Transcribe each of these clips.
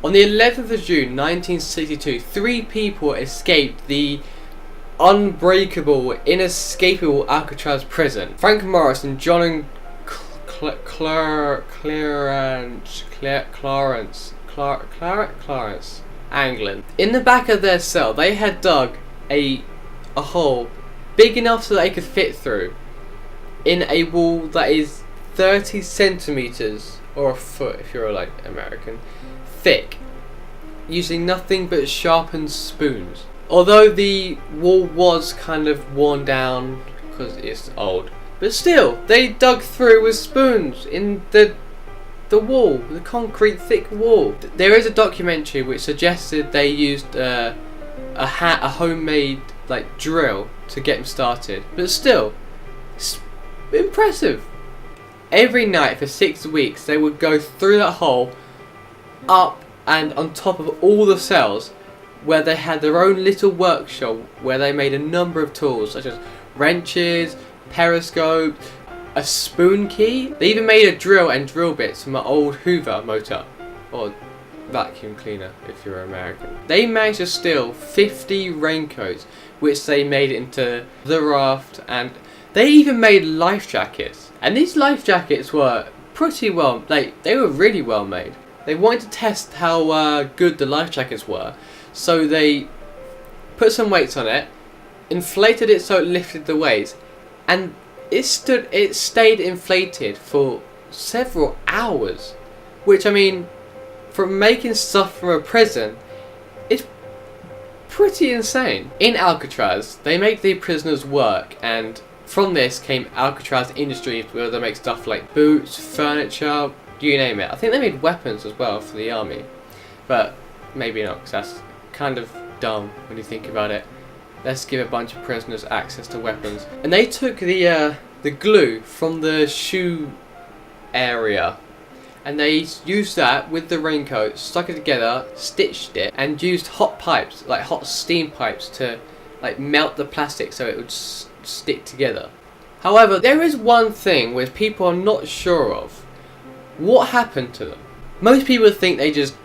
On the 11th of June 1962, 3 people escaped the unbreakable, inescapable Alcatraz prison. Frank Morris and John Clarence Anglin. In the back of their cell, they had dug a hole big enough so that they could fit through in a wall that is 30 centimeters, or a foot if you're like American, thick, using nothing but sharpened spoons. Although the wall was kind of worn down because it's old, but still, they dug through with spoons in the wall, the concrete thick wall. There is a documentary which suggested they used a homemade like drill to get them started, but still, it's impressive. Every night for 6 weeks, they would go through that hole, up and on top of all the cells, where they had their own little workshop where they made a number of tools such as wrenches, periscopes, a spoon key. They even made a drill and drill bits from an old Hoover motor, or vacuum cleaner if you're American. They managed to steal 50 raincoats, which they made into the raft, and they even made life jackets. And these life jackets were pretty well, they were really well made. They wanted to test how good the life jackets were, so they put some weights on it, inflated it so it lifted the weights, and it stayed inflated for several hours. Which, I mean, from making stuff from a prison, it's pretty insane. In Alcatraz, they make the prisoners work, and from this came Alcatraz Industries, where they make stuff like boots, furniture, you name it. I think they made weapons as well for the army, but maybe not, because that's kind of dumb when you think about it. Let's give a bunch of prisoners access to weapons. And they took the glue from the shoe area, and they used that with the raincoat, stuck it together, stitched it, and used hot pipes, like hot steam pipes, to like melt the plastic so it would stick together. However, there is one thing which people are not sure of. What happened to them? Most people think they just,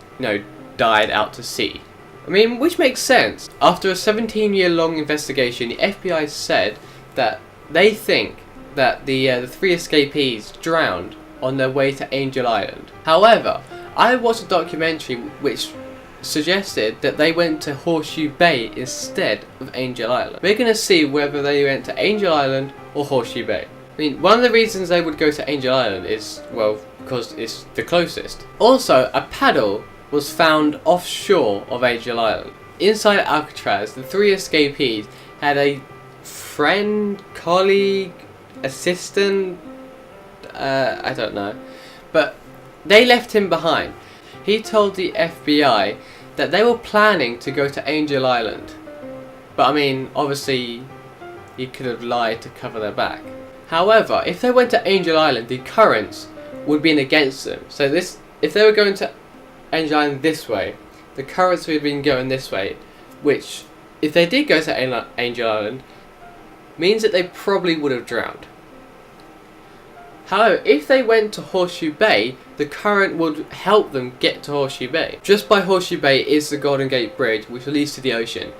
died out to sea. I mean, which makes sense. After a 17-year-long investigation, the FBI said that they think that the 3 escapees drowned on their way to Angel Island. However, I watched a documentary which suggested that they went to Horseshoe Bay instead of Angel Island. We're going to see whether they went to Angel Island or Horseshoe Bay. I mean, one of the reasons they would go to Angel Island is, well, because it's the closest. Also, a paddle was found offshore of Angel Island. Inside Alcatraz, the 3 escapees had a friend, colleague, assistant, I don't know, but they left him behind. He told the FBI that they were planning to go to Angel Island, but I mean, obviously he could have lied to cover their back. However, if they went to Angel Island, the currents would be against them. So if they were going to Angel Island this way, the currents would have been going this way, which, if they did go to Angel Island, means that they probably would have drowned. However, if they went to Horseshoe Bay, the current would help them get to Horseshoe Bay. Just by Horseshoe Bay is the Golden Gate Bridge, which leads to the ocean.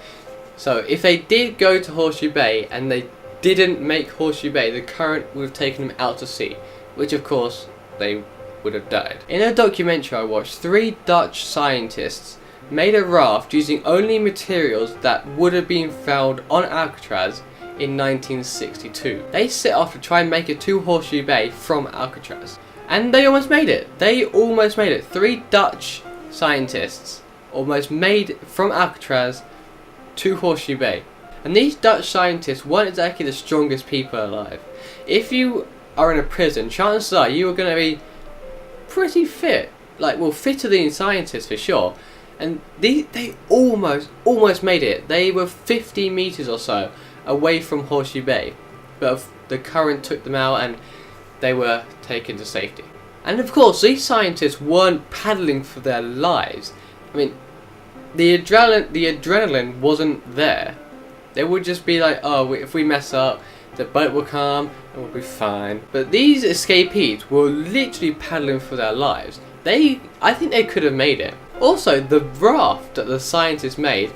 So if they did go to Horseshoe Bay and they didn't make Horseshoe Bay, the current would have taken them out to sea, which of course they would have died. In a documentary I watched, 3 Dutch scientists made a raft using only materials that would have been found on Alcatraz in 1962. They set off to try and make it to Horseshoe Bay from Alcatraz, and they almost made it. 3 Dutch scientists almost made from Alcatraz to Horseshoe Bay. And these Dutch scientists weren't exactly the strongest people alive. If you are in a prison, chances are you are going to be pretty fit. Fitter than scientists for sure. And they almost made it. They were 50 meters or so away from Horseshoe Bay, but the current took them out and they were taken to safety. And of course, these scientists weren't paddling for their lives. I mean, the adrenaline wasn't there. They would just be like, oh, if we mess up, the boat will come and we'll be fine. But these escapees were literally paddling for their lives. I think they could have made it. Also, the raft that the scientists made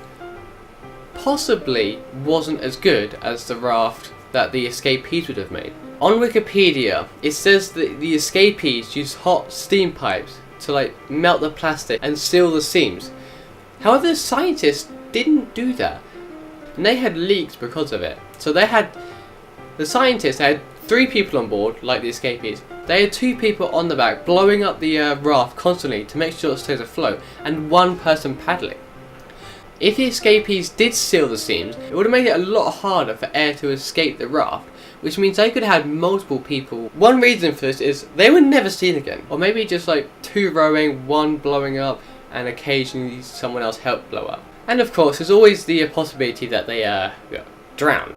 possibly wasn't as good as the raft that the escapees would have made. On Wikipedia, it says that the escapees used hot steam pipes to like melt the plastic and seal the seams. However, the scientists didn't do that, and they had leaks because of it. So the scientists had 3 people on board, like the escapees. They had 2 people on the back blowing up the raft constantly to make sure it stays afloat, and 1 person paddling. If the escapees did seal the seams, it would have made it a lot harder for air to escape the raft, which means they could have had multiple people. One reason for this is they were never seen again, or maybe just like 2 rowing, 1 blowing up, and occasionally someone else helped blow up. And of course, there's always the possibility that they drowned.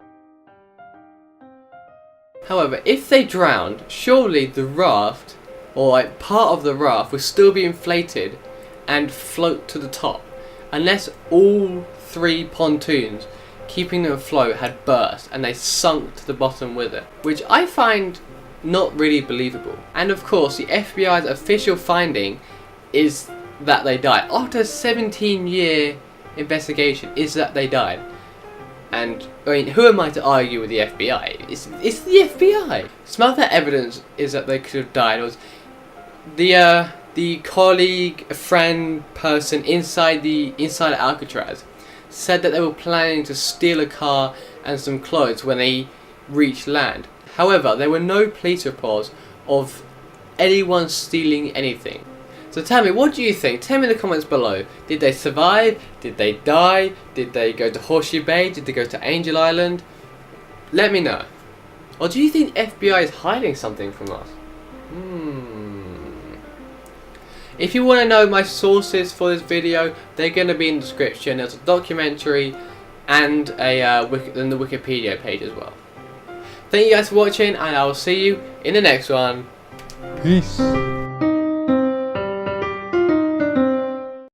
However, if they drowned, surely the raft, or like part of the raft, would still be inflated and float to the top, unless all 3 pontoons keeping them afloat had burst and they sunk to the bottom with it, which I find not really believable. And of course, the FBI's official finding is that they died. After a 17-year investigation, is that they died. And I mean, who am I to argue with the FBI? It's the FBI. Some other evidence is that they could have died. It was the colleague, a friend, person inside Alcatraz said that they were planning to steal a car and some clothes when they reached land. However, there were no police reports of anyone stealing anything. So tell me, what do you think? Tell me in the comments below. Did they survive? Did they die? Did they go to Horseshoe Bay? Did they go to Angel Island? Let me know. Or do you think FBI is hiding something from us? If you want to know my sources for this video, they're going to be in the description. There's a documentary and the Wikipedia page as well. Thank you guys for watching, and I will see you in the next one. Peace.